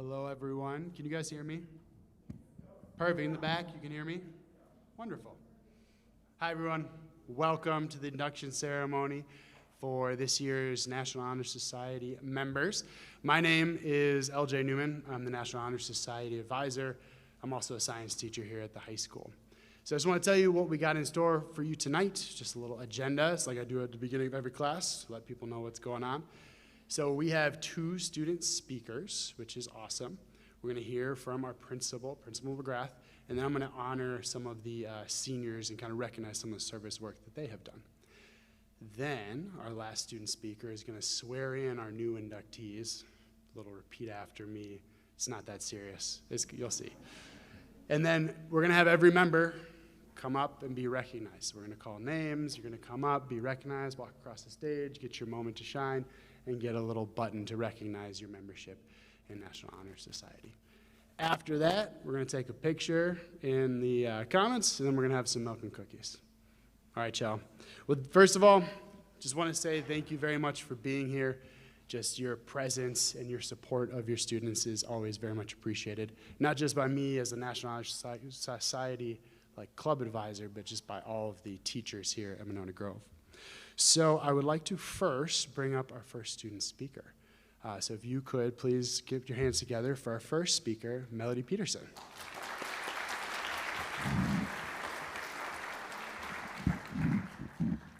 Hello, everyone. Can you guys hear me? Perfect. In the back, you can hear me? Wonderful. Hi, everyone. Welcome to the induction ceremony for this year's National Honor Society members. My name is LJ Newman. I'm the National Honor Society advisor. I'm also a science teacher here at the high school. So I just want to tell you what we got in store for you tonight. Just a little agenda. It's like I do at the beginning of every class to let people know what's going on. So we have 2 student speakers, which is awesome. We're going to hear from our Principal McGrath, and then I'm going to honor some of the seniors and kind of recognize some of the service work that they have done. Then our last student speaker is going to swear in our new inductees. A little repeat after me. It's not that serious. You'll see. And then we're going to have every member come up and be recognized. We're going to call names. You're going to come up, be recognized, walk across the stage, get your moment to shine, and get a little button to recognize your membership in National Honor Society. After that, we're going to take a picture in the comments, and then we're going to have some milk and cookies. All right, y'all. Well, first of all, just want to say thank you very much for being here. Just your presence and your support of your students is always very much appreciated, not just by me as a National Honor Society club advisor, but just by all of the teachers here at Monona Grove. So I would like to first bring up our first student speaker. So if you could please get your hands together for our first speaker, Melody Peterson.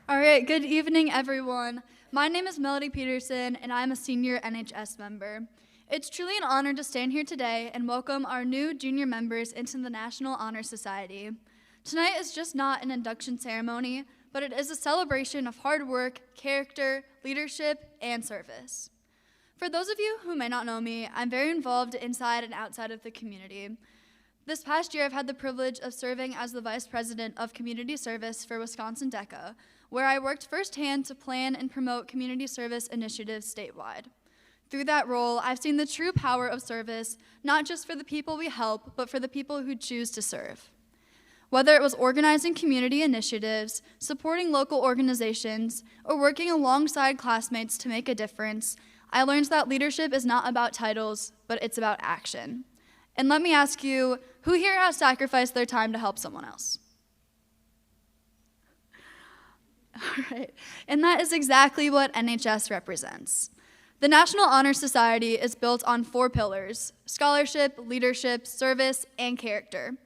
All right, good evening, everyone. My name is Melody Peterson, and I'm a senior NHS member. It's truly an honor to stand here today and welcome our new junior members into the National Honor Society. Tonight is just not an induction ceremony, but it is a celebration of hard work, character, leadership, and service. For those of you who may not know me, I'm very involved inside and outside of the community. This past year, I've had the privilege of serving as the Vice President of Community Service for Wisconsin DECA, where I worked firsthand to plan and promote community service initiatives statewide. Through that role, I've seen the true power of service, not just for the people we help, but for the people who choose to serve. Whether it was organizing community initiatives, supporting local organizations, or working alongside classmates to make a difference, I learned that leadership is not about titles, but it's about action. And let me ask you, who here has sacrificed their time to help someone else? All right, and that is exactly what NHS represents. The National Honor Society is built on 4 pillars: scholarship, leadership, service, and character.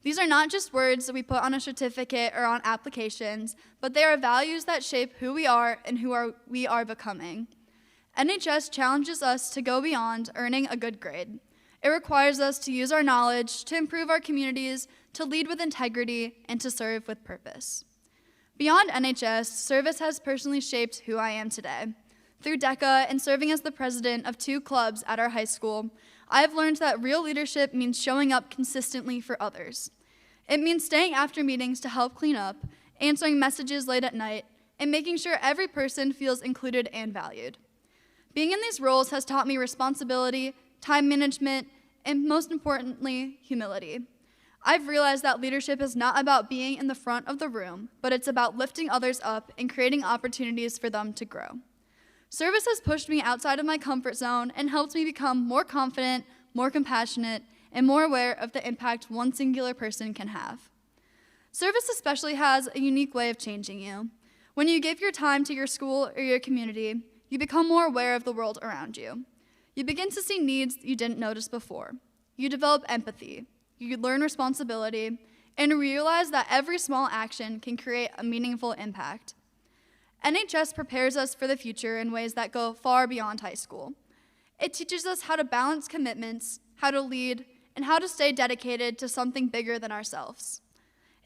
These are not just words that we put on a certificate or on applications, but they are values that shape who we are and we are becoming. NHS challenges us to go beyond earning a good grade. It requires us to use our knowledge to improve our communities, to lead with integrity, and to serve with purpose. Beyond NHS, service has personally shaped who I am today. Through DECA and serving as the president of 2 clubs at our high school, I have learned that real leadership means showing up consistently for others. It means staying after meetings to help clean up, answering messages late at night, and making sure every person feels included and valued. Being in these roles has taught me responsibility, time management, and most importantly, humility. I've realized that leadership is not about being in the front of the room, but it's about lifting others up and creating opportunities for them to grow. Service has pushed me outside of my comfort zone and helped me become more confident, more compassionate, and more aware of the impact one singular person can have. Service especially has a unique way of changing you. When you give your time to your school or your community, you become more aware of the world around you. You begin to see needs you didn't notice before. You develop empathy. You learn responsibility, and realize that every small action can create a meaningful impact. NHS prepares us for the future in ways that go far beyond high school. It teaches us how to balance commitments, how to lead, and how to stay dedicated to something bigger than ourselves.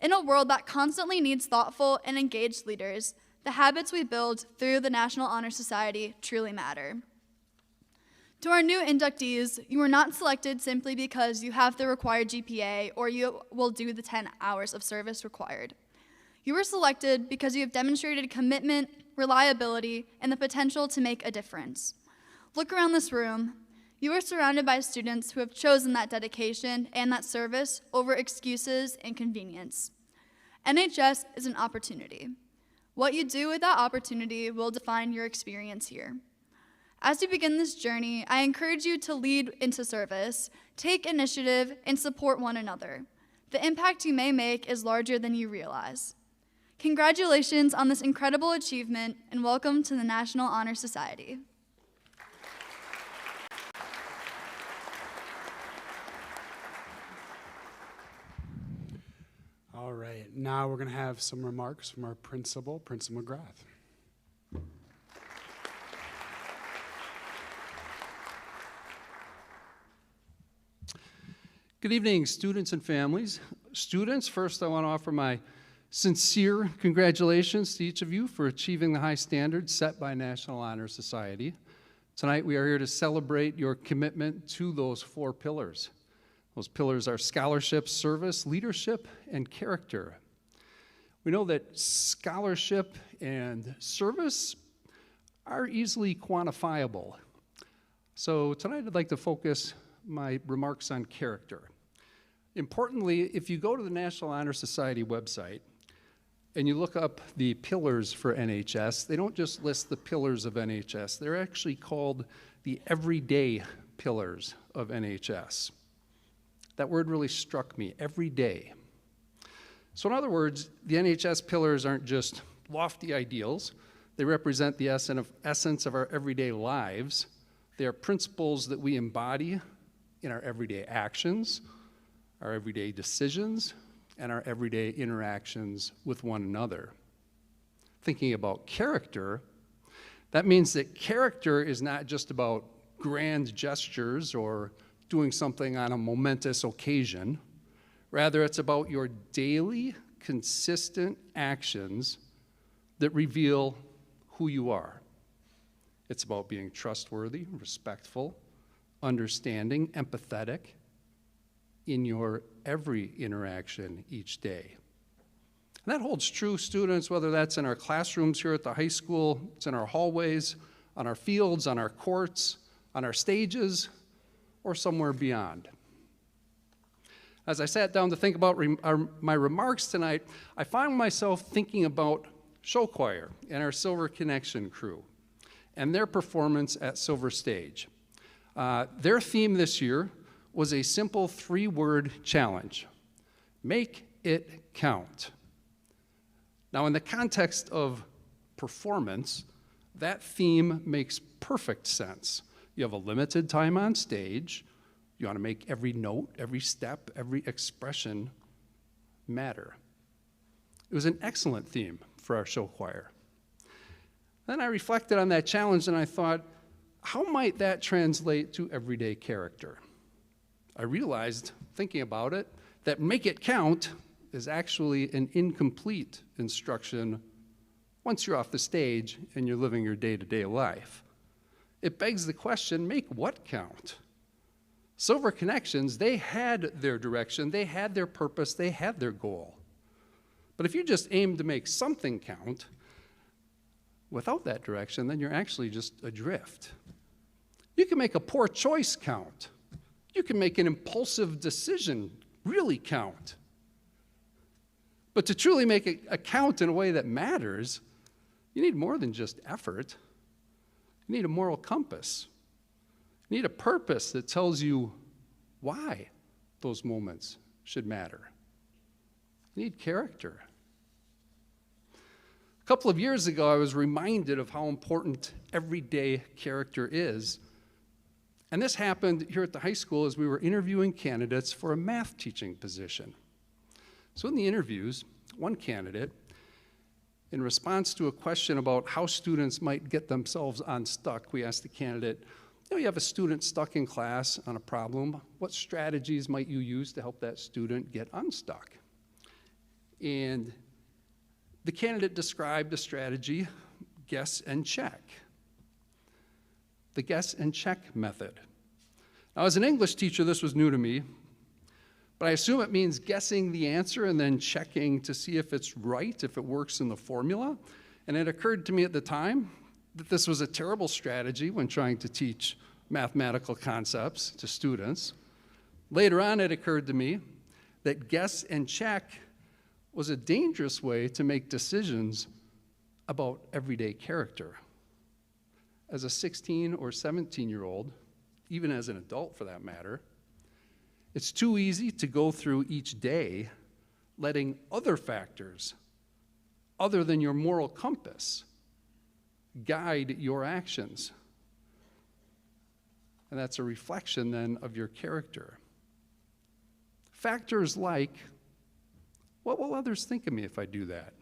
In a world that constantly needs thoughtful and engaged leaders, the habits we build through the National Honor Society truly matter. To our new inductees, you are not selected simply because you have the required GPA or you will do the 10 hours of service required. You were selected because you have demonstrated commitment, reliability, and the potential to make a difference. Look around this room. You are surrounded by students who have chosen that dedication and that service over excuses and convenience. NHS is an opportunity. What you do with that opportunity will define your experience here. As you begin this journey, I encourage you to lead into service, take initiative, and support one another. The impact you may make is larger than you realize. Congratulations on this incredible achievement, and welcome to the National Honor Society. All right, now we're going to have some remarks from our principal, Principal McGrath. Good evening, students and families. Students, first I want to offer my sincere congratulations to each of you for achieving the high standards set by National Honor Society. Tonight we are here to celebrate your commitment to those 4 pillars. Those pillars are scholarship, service, leadership, and character. We know that scholarship and service are easily quantifiable. So tonight I'd like to focus my remarks on character. Importantly, if you go to the National Honor Society website and you look up the pillars for NHS, they don't just list the pillars of NHS, they're actually called the everyday pillars of NHS. That word really struck me, every day. So in other words, the NHS pillars aren't just lofty ideals, they represent the essence of our everyday lives. They are principles that we embody in our everyday actions, our everyday decisions, and our everyday interactions with one another. Thinking about character, that means that character is not just about grand gestures or doing something on a momentous occasion. Rather, it's about your daily, consistent actions that reveal who you are. It's about being trustworthy, respectful, understanding, empathetic in your every interaction each day. And that holds true, students, whether that's in our classrooms here at the high school, it's in our hallways, on our fields, on our courts, on our stages, or somewhere beyond. As I sat down to think about my remarks tonight, I found myself thinking about show choir and our Silver Connection crew and their performance at Silver Stage. Their theme this year was a simple 3-word challenge: make it count. Now, in the context of performance, that theme makes perfect sense. You have a limited time on stage. You want to make every note, every step, every expression matter. It was an excellent theme for our show choir. Then I reflected on that challenge and I thought, how might that translate to everyday character? I realized, thinking about it, that make it count is actually an incomplete instruction once you're off the stage and you're living your day-to-day life. It begs the question, make what count? Silver Connections, they had their direction, they had their purpose, they had their goal. But if you just aim to make something count, without that direction, then you're actually just adrift. You can make a poor choice count. You can make an impulsive decision really count. But to truly make it a count in a way that matters, you need more than just effort. You need a moral compass. You need a purpose that tells you why those moments should matter. You need character. A couple of years ago, I was reminded of how important everyday character is. And this happened here at the high school as we were interviewing candidates for a math teaching position. So in the interviews, one candidate, in response to a question about how students might get themselves unstuck, we asked the candidate, you have a student stuck in class on a problem. What strategies might you use to help that student get unstuck? And the candidate described a strategy, guess and check. The guess and check method. Now, as an English teacher, this was new to me, but I assume it means guessing the answer and then checking to see if it's right, if it works in the formula. And it occurred to me at the time that this was a terrible strategy when trying to teach mathematical concepts to students. Later on, it occurred to me that guess and check was a dangerous way to make decisions about everyday character. as a 16 or 17-year-old, even as an adult for that matter, it's too easy to go through each day letting other factors, other than your moral compass, guide your actions. And that's a reflection then of your character. Factors like, what will others think of me if I do that?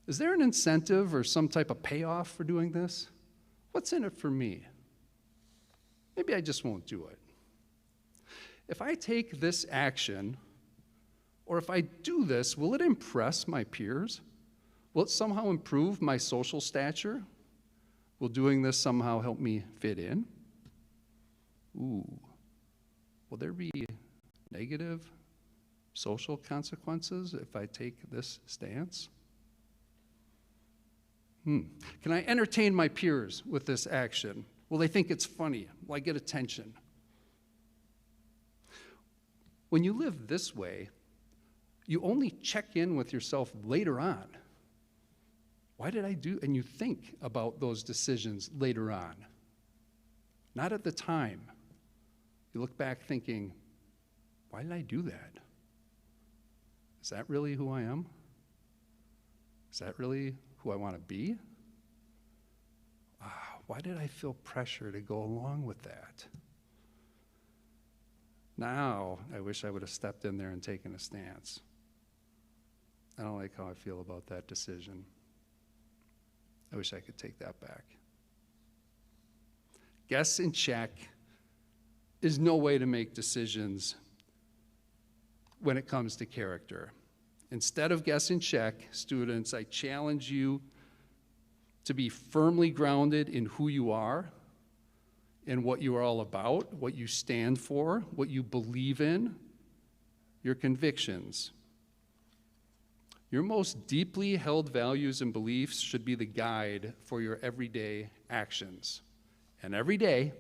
Is there an incentive or some type of payoff for doing this? What's in it for me? Maybe I just won't do it. If I take this action, or if I do this, will it impress my peers? Will it somehow improve my social stature? Will doing this somehow help me fit in? Ooh, will there be negative social consequences if I take this stance? Can I entertain my peers with this action? Will they think it's funny? Will I get attention? When you live this way, you only check in with yourself later on. Why did I do? And you think about those decisions later on. Not at the time. You look back thinking, why did I do that? Is that really who I am? Is that really who I want to be? Why did I feel pressure to go along with that? Now, I wish I would have stepped in there and taken a stance. I don't like how I feel about that decision. I wish I could take that back. Guess and check is no way to make decisions when it comes to character. Instead of guess and check, students, I challenge you to be firmly grounded in who you are and what you are all about, what you stand for, what you believe in, your convictions. Your most deeply held values and beliefs should be the guide for your everyday actions. And every day,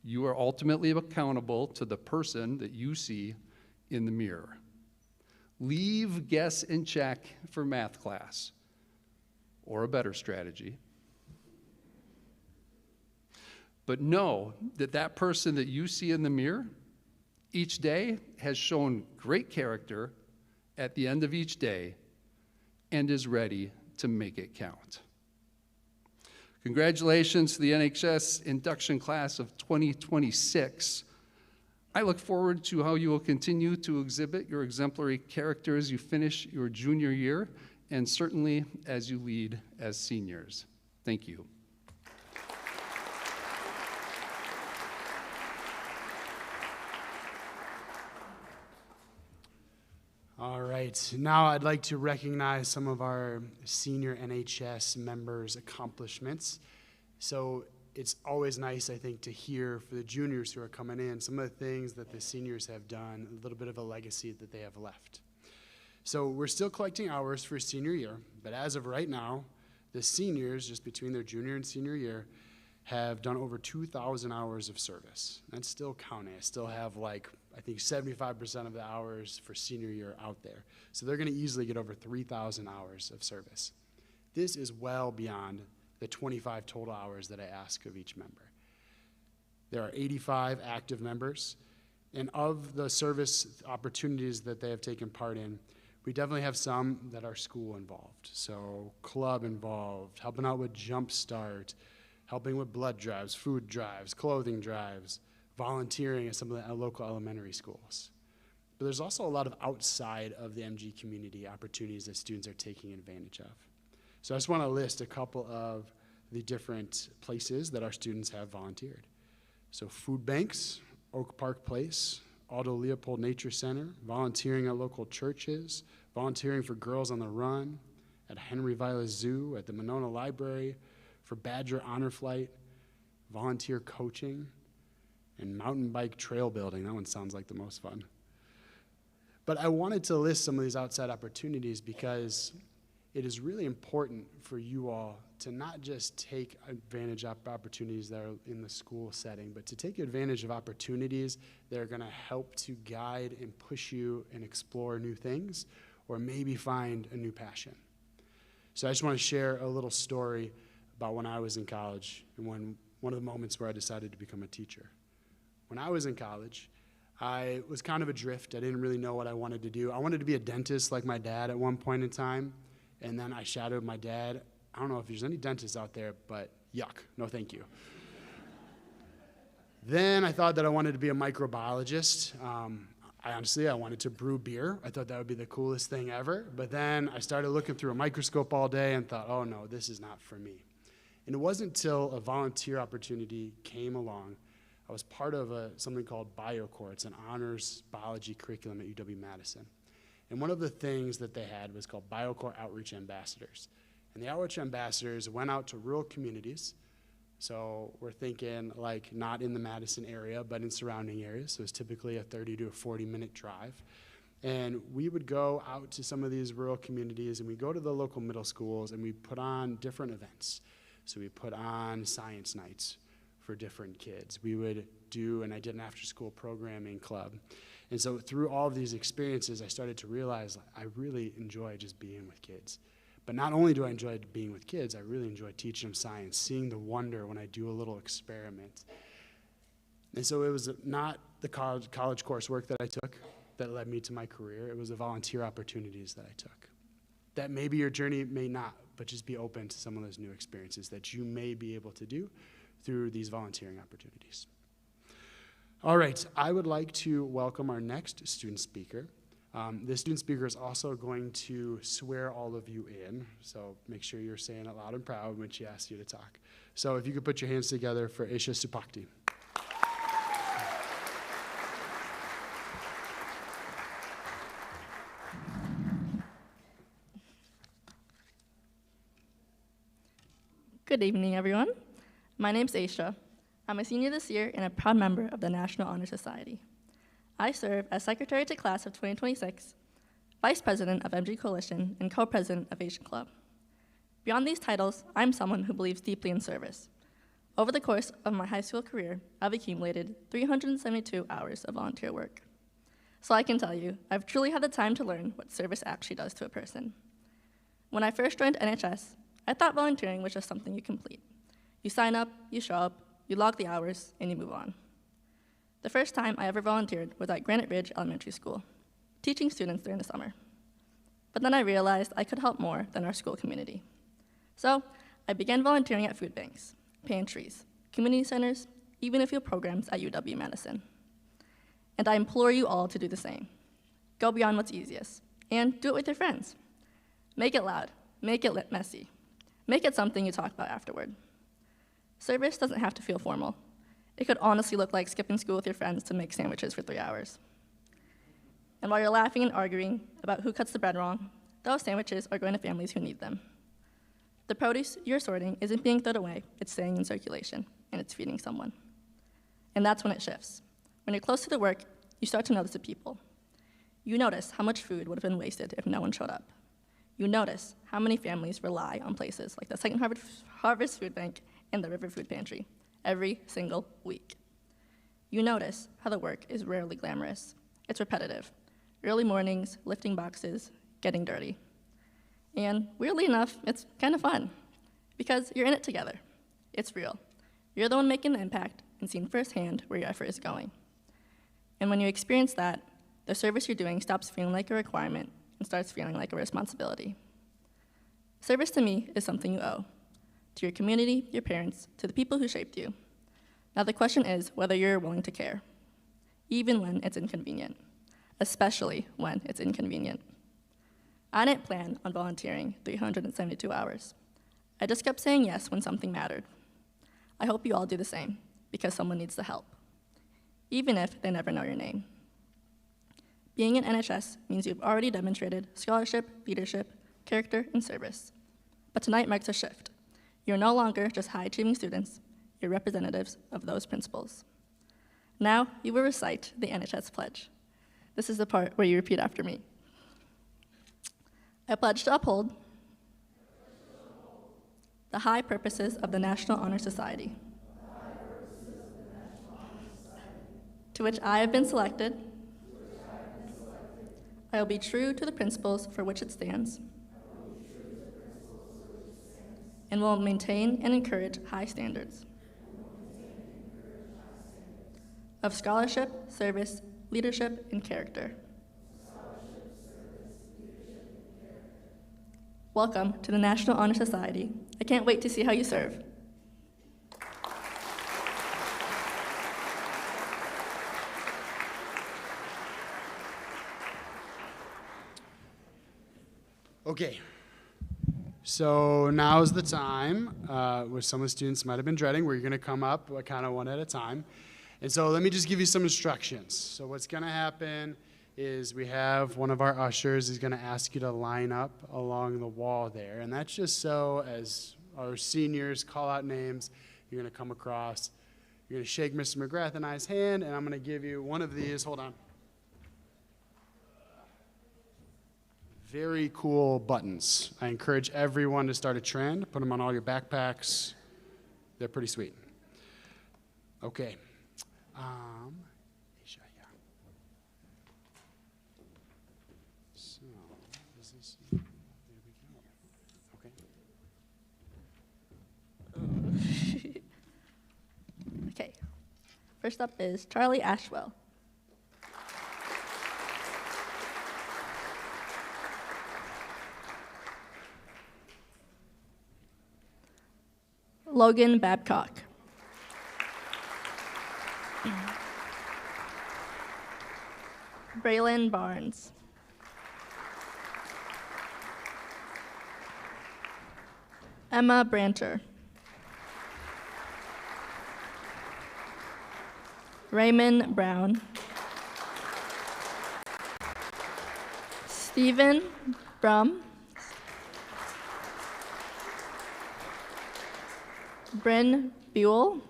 you are ultimately accountable to the person that you see in the mirror. Leave guess and check for math class, or a better strategy. But know that that person that you see in the mirror each day has shown great character at the end of each day and is ready to make it count. Congratulations to the NHS induction class of 2026. I look forward to how you will continue to exhibit your exemplary character as you finish your junior year, and certainly as you lead as seniors. Thank you. All right, now I'd like to recognize some of our senior NHS members' accomplishments. So it's always nice, I think, to hear for the juniors who are coming in, some of the things that the seniors have done, a little bit of a legacy that they have left. So we're still collecting hours for senior year, but as of right now, the seniors, just between their junior and senior year, have done over 2,000 hours of service. That's still counting. I still have I think 75% of the hours for senior year out there. So they're gonna easily get over 3,000 hours of service. This is well beyond the 25 total hours that I ask of each member. There are 85 active members, and of the service opportunities that they have taken part in, we definitely have some that are school involved. So club involved, helping out with Jump Start, helping with blood drives, food drives, clothing drives, volunteering at some of the local elementary schools. But there's also a lot of outside of the MG community opportunities that students are taking advantage of. So I just want to list a couple of the different places that our students have volunteered. So food banks, Oak Park Place, Aldo Leopold Nature Center, volunteering at local churches, volunteering for Girls on the Run, at Henry Viola Zoo, at the Monona Library, for Badger Honor Flight, volunteer coaching, and mountain bike trail building. That one sounds like the most fun. But I wanted to list some of these outside opportunities because it is really important for you all to not just take advantage of opportunities that are in the school setting, but to take advantage of opportunities that are gonna help to guide and push you and explore new things, or maybe find a new passion. So I just wanna share a little story about when I was in college and one of the moments where I decided to become a teacher. When I was in college, I was kind of adrift. I didn't really know what I wanted to do. I wanted to be a dentist like my dad at one point in time, and then I shadowed my dad. I don't know if there's any dentists out there, but yuck, no thank you. Then I thought that I wanted to be a microbiologist. I wanted to brew beer. I thought that would be the coolest thing ever. But then I started looking through a microscope all day and thought, oh no, this is not for me. And it wasn't until a volunteer opportunity came along. I was part of something called BioCore. It's an honors biology curriculum at UW-Madison. And one of the things that they had was called BioCore Outreach Ambassadors. And the Outreach Ambassadors went out to rural communities. So we're thinking like not in the Madison area, but in surrounding areas. So it's typically a 30 to a 40-minute drive. And we would go out to some of these rural communities, and we go to the local middle schools, and we put on different events. So we put on science nights for different kids. We would do, and I did an after-school programming club. And so through all of these experiences, I started to realize I really enjoy just being with kids. But not only do I enjoy being with kids, I really enjoy teaching them science, seeing the wonder when I do a little experiment. And so it was not the college coursework that I took that led me to my career. It was the volunteer opportunities that I took. That maybe your journey may not, but just be open to some of those new experiences that you may be able to do through these volunteering opportunities. All right, I would like to welcome our next student speaker. This student speaker is also going to swear all of you in, so make sure you're saying it loud and proud when she asks you to talk. So if you could put your hands together for Isha Supakti. Good evening, everyone. My name's Aisha. I'm a senior this year and a proud member of the National Honor Society. I serve as Secretary to Class of 2026, Vice President of MG Coalition, and Co-President of Asian Club. Beyond these titles, I'm someone who believes deeply in service. Over the course of my high school career, I've accumulated 372 hours of volunteer work. So I can tell you, I've truly had the time to learn what service actually does to a person. When I first joined NHS, I thought volunteering was just something you complete. You sign up, you show up, you log the hours, and you move on. The first time I ever volunteered was at Granite Ridge Elementary School, teaching students during the summer. But then I realized I could help more than our school community. So I began volunteering at food banks, pantries, community centers, even a few programs at UW-Madison. And I implore you all to do the same. Go beyond what's easiest, and do it with your friends. Make it loud, make it messy. Make it something you talk about afterward. Service doesn't have to feel formal. It could honestly look like skipping school with your friends to make sandwiches for 3 hours. And while you're laughing and arguing about who cuts the bread wrong, those sandwiches are going to families who need them. The produce you're sorting isn't being thrown away, it's staying in circulation, and it's feeding someone. And that's when it shifts. When you're close to the work, you start to notice the people. You notice how much food would have been wasted if no one showed up. You notice how many families rely on places like the Second Harvest Food Bank and the River Food Pantry every single week. You notice how the work is rarely glamorous. It's repetitive. Early mornings, lifting boxes, getting dirty. And weirdly enough, it's kind of fun because you're in it together. It's real. You're the one making the impact and seeing firsthand where your effort is going. And when you experience that, the service you're doing stops feeling like a requirement and starts feeling like a responsibility. Service to me is something you owe, to your community, your parents, to the people who shaped you. Now the question is whether you're willing to care, even when it's inconvenient, especially when it's inconvenient. I didn't plan on volunteering 372 hours. I just kept saying yes when something mattered. I hope you all do the same, because someone needs the help, even if they never know your name. Being in NHS means you've already demonstrated scholarship, leadership, character, and service. But tonight marks a shift. You're no longer just high-achieving students, you're representatives of those principles. Now, you will recite the NHS pledge. This is the part where you repeat after me. I pledge to uphold the high purposes of the National Honor Society, to which I have been selected. I will be true to the principles for which it stands, and will maintain and encourage high standards of scholarship, service, leadership, and character. Welcome to the National Honor Society. I can't wait to see how you serve. Okay, so now's the time, which some of the students might have been dreading, where you're going to come up kind of one at a time. And so let me just give you some instructions. So what's going to happen is we have one of our ushers is going to ask you to line up along the wall there. And that's just so as our seniors call out names, you're going to come across, you're going to shake Mr. McGrath and I's hand, and I'm going to give you one of these. Hold on. Very cool buttons. I encourage everyone to start a trend. Put them on all your backpacks. They're pretty sweet. Okay. Aisha, yeah. So, this is, there we go. Okay. Okay. First up is Charlie Ashwell. Logan Babcock. Braylon Barnes. Emma Brancher. Raymond Brown. Stephen Brum. Bryn Buell.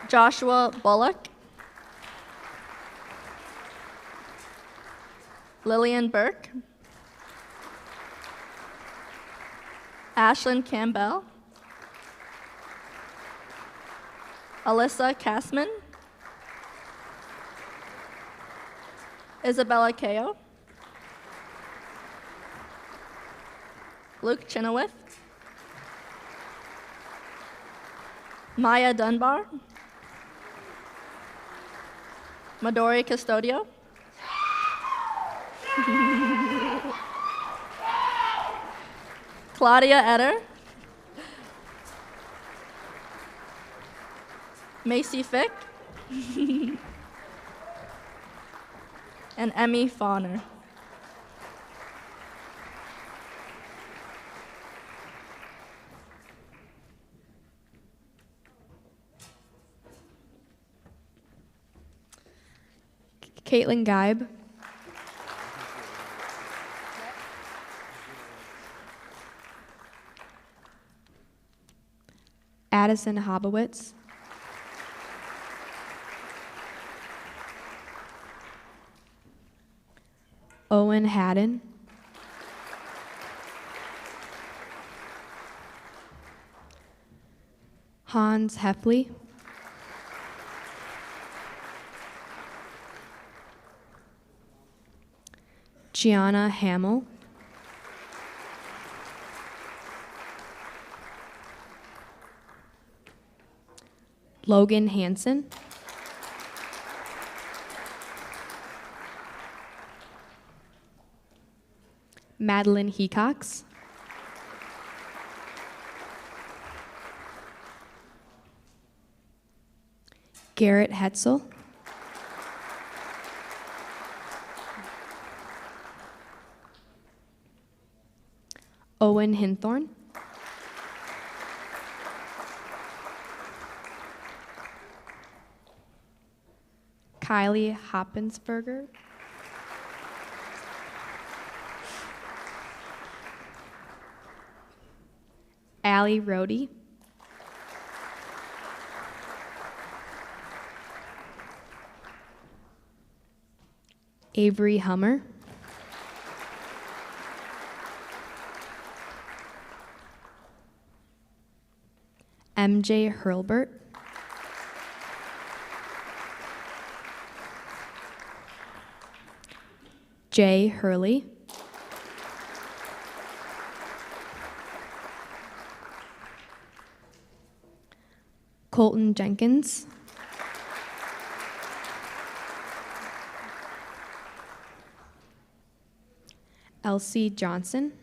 Joshua Bullock. Lillian Burke. Ashlyn Campbell. Alyssa Kassman. Isabella Kao. Luke Chenoweth. Maya Dunbar. Midori Custodio. Claudia Eder. Macy Fick. And Emmy Fauner. Caitlin Geib. Addison Hobowitz. Owen Haddon. Hans Heffley. Gianna Hamill. Logan Hansen. Madeline Hecox. Garrett Hetzel. Owen Hinthorn. Kylie Hoppensberger. Allie Rohde. Avery Hummer. MJ Hurlbert. Jay Hurley. Colton Jenkins. Elsie Johnson.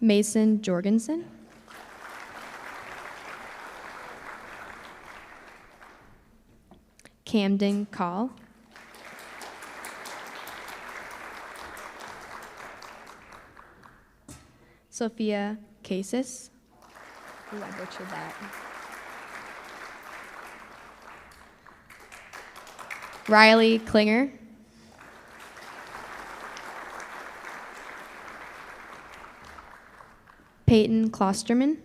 Mason Jorgensen. Camden Call. Sophia Casis. Ooh, I butchered that. Riley Klinger. Peyton Klosterman.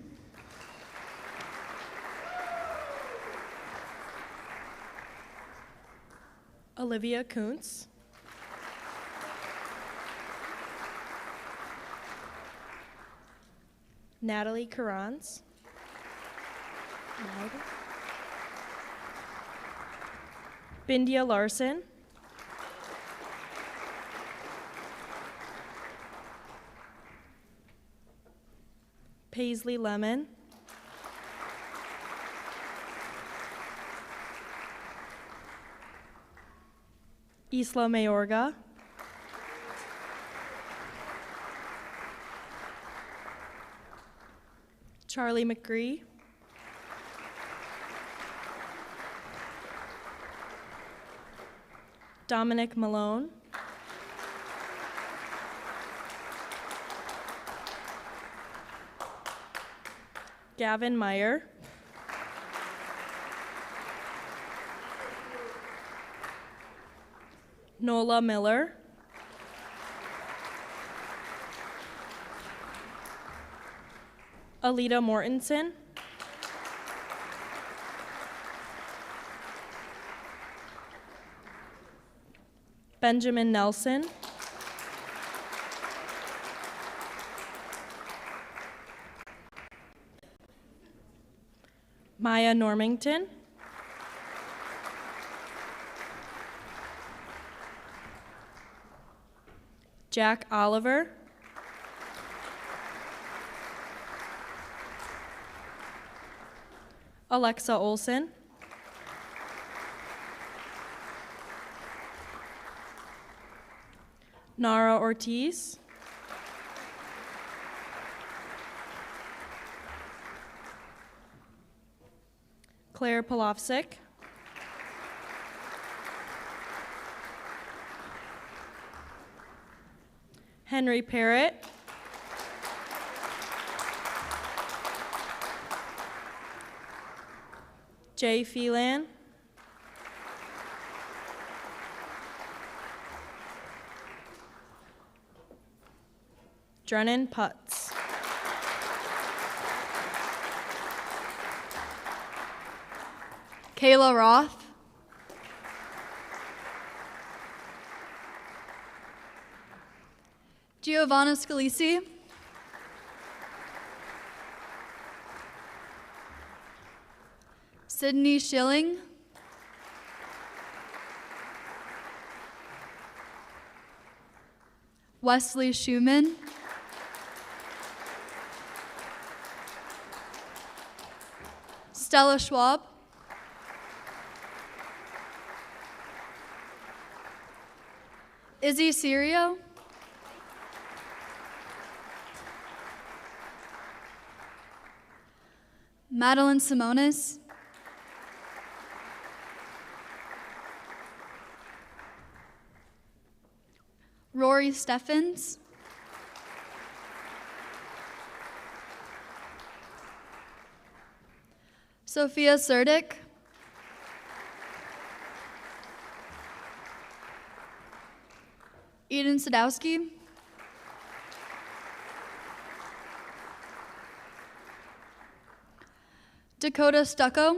Olivia Kuntz. Natalie Carans. Bindia Larson. Paisley Lemon. Isla Mayorga. Charlie McCree. Dominic Malone. Gavin Meyer. Nola Miller. Alita Mortensen. Benjamin Nelson. Maya Normington. Jack Oliver. Alexa Olson. Nara Ortiz. Claire Polovsik. Henry Parrott. Jay Phelan. Drennan Putz. Kayla Roth. Giovanna Scalisi. Sydney Schilling. Wesley Schumann. Stella Schwab. Izzy Serio. Madeline Simonis. Rory Steffens. Sophia Surdick. Eden Sadowski. Dakota Stucco.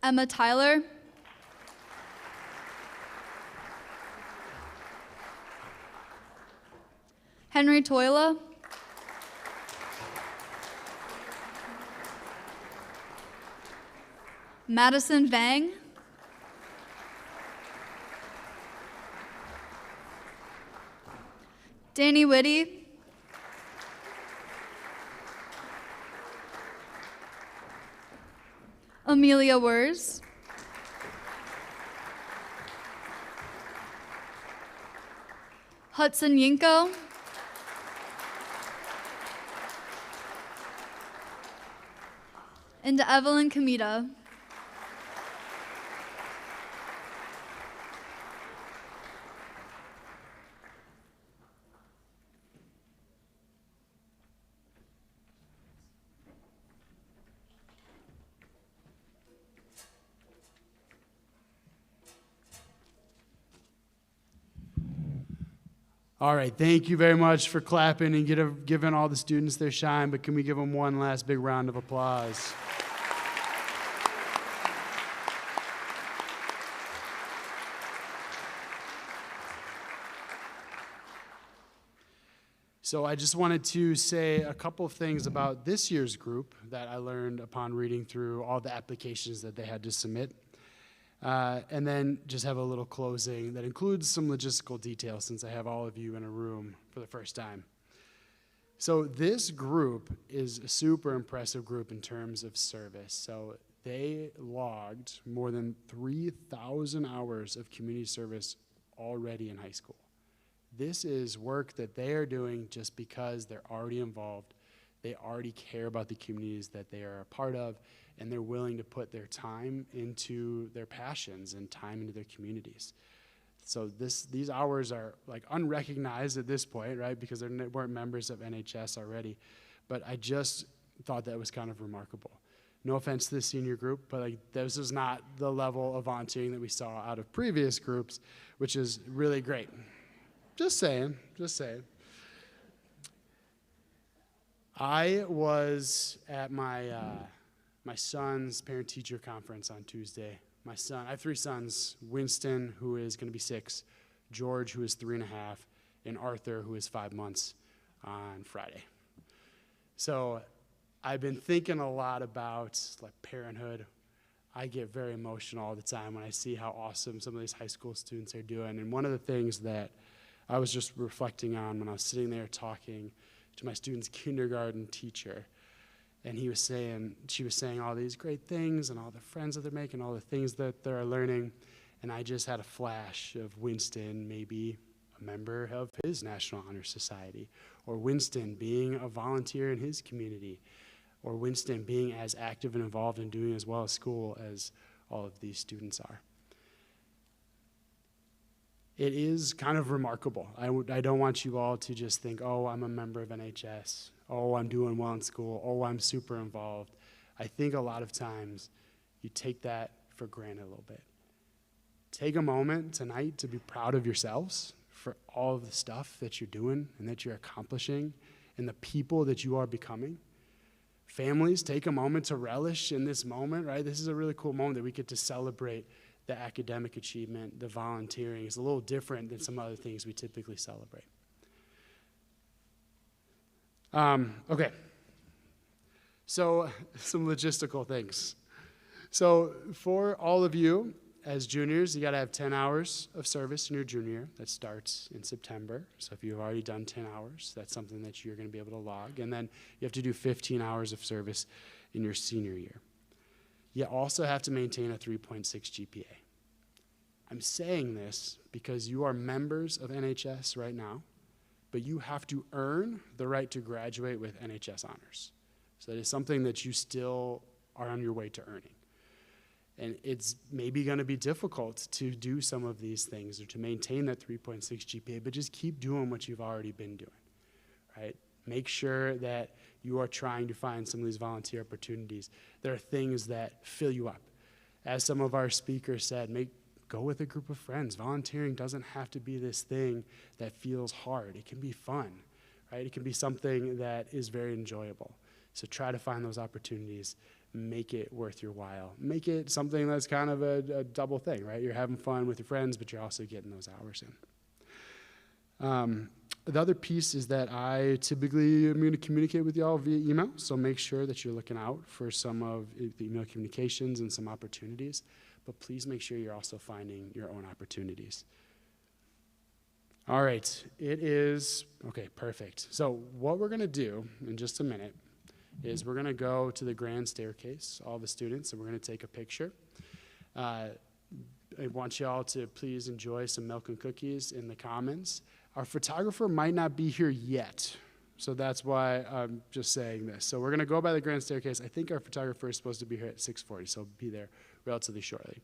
Emma Tyler. Henry Toila. Madison Vang. Danny Whitty. Amelia Wurs. Hudson Yinko. And Evelyn Kamita. All right, thank you very much for clapping and giving all the students their shine, but can we give them one last big round of applause? So I just wanted to say a couple of things about this year's group that I learned upon reading through all the applications that they had to submit. And then just have a little closing that includes some logistical details since I have all of you in a room for the first time. So this group is a super impressive group in terms of service. So they logged more than 3,000 hours of community service already in high school. This is work that they are doing just because they're already involved. They already care about the communities that they are a part of, and they're willing to put their time into their passions and time into their communities. So these hours are like unrecognized at this point, right? Because they weren't members of NHS already. But I just thought that was kind of remarkable. No offense to the senior group, but like this is not the level of volunteering that we saw out of previous groups, which is really great. Just saying, just saying. I was at my son's parent-teacher conference on Tuesday. My son, I have 3 sons, Winston, who is going to be 6, George, who is 3.5, and Arthur, who is 5 months, on Friday. So I've been thinking a lot about like parenthood. I get very emotional all the time when I see how awesome some of these high school students are doing. And one of the things that I was just reflecting on when I was sitting there talking to my student's kindergarten teacher, and she was saying all these great things and all the friends that they're making, all the things that they're learning, and I just had a flash of Winston, maybe a member of his National Honor Society, or Winston being a volunteer in his community, or Winston being as active and involved in doing as well at school as all of these students are. It is kind of remarkable. I don't want you all to just think, oh, I'm a member of NHS. Oh, I'm doing well in school. Oh, I'm super involved. I think a lot of times you take that for granted a little bit. Take a moment tonight to be proud of yourselves for all of the stuff that you're doing and that you're accomplishing and the people that you are becoming. Families, take a moment to relish in this moment, right? This is a really cool moment that we get to celebrate the academic achievement, the volunteering. Is a little different than some other things we typically celebrate. Okay, so some logistical things. So for all of you as juniors, you gotta have 10 hours of service in your junior year. That starts in September. So if you've already done 10 hours, that's something that you're gonna be able to log. And then you have to do 15 hours of service in your senior year. You also have to maintain a 3.6 GPA. I'm saying this because you are members of NHS right now, but you have to earn the right to graduate with NHS honors. So that is something that you still are on your way to earning. And it's maybe going to be difficult to do some of these things or to maintain that 3.6 GPA, but just keep doing what you've already been doing, right? Make sure that you are trying to find some of these volunteer opportunities. There are things that fill you up. As some of our speakers said, go with a group of friends. Volunteering doesn't have to be this thing that feels hard. It can be fun, right? It can be something that is very enjoyable. So try to find those opportunities. Make it worth your while. Make it something that's kind of a double thing, right? You're having fun with your friends, but you're also getting those hours in. The other piece is that I typically am going to communicate with y'all via email, so make sure that you're looking out for some of the email communications and some opportunities, but please make sure you're also finding your own opportunities. All right, it is, okay, perfect. So what we're gonna do in just a minute is we're gonna go to the grand staircase, all the students, and we're gonna take a picture. I want y'all to please enjoy some milk and cookies in the commons. Our photographer might not be here yet, so that's why I'm just saying this. So we're gonna go by the grand staircase. I think our photographer is supposed to be here at 6:40, so be there relatively shortly.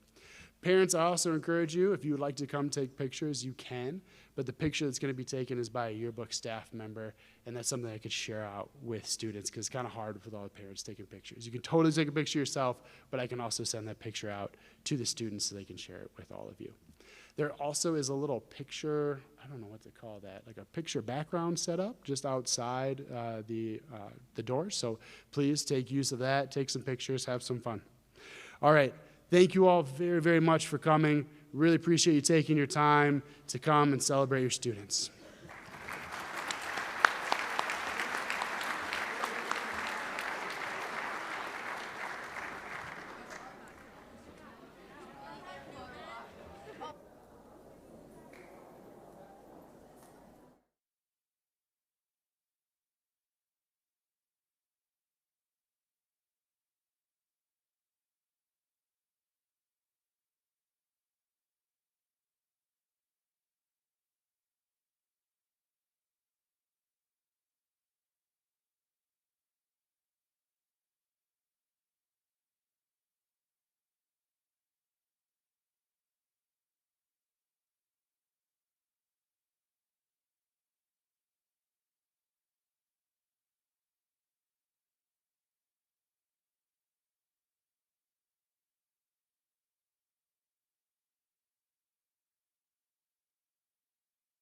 Parents, I also encourage you, if you would like to come take pictures, you can, but the picture that's gonna be taken is by a yearbook staff member, and that's something I could share out with students, because it's kind of hard with all the parents taking pictures. You can totally take a picture yourself, but I can also send that picture out to the students so they can share it with all of you. There also is a little picture, I don't know what to call that, like a picture background set up just outside the doors, so please take use of that, take some pictures, have some fun. All right. Thank you all very, very much for coming. Really appreciate you taking your time to come and celebrate your students.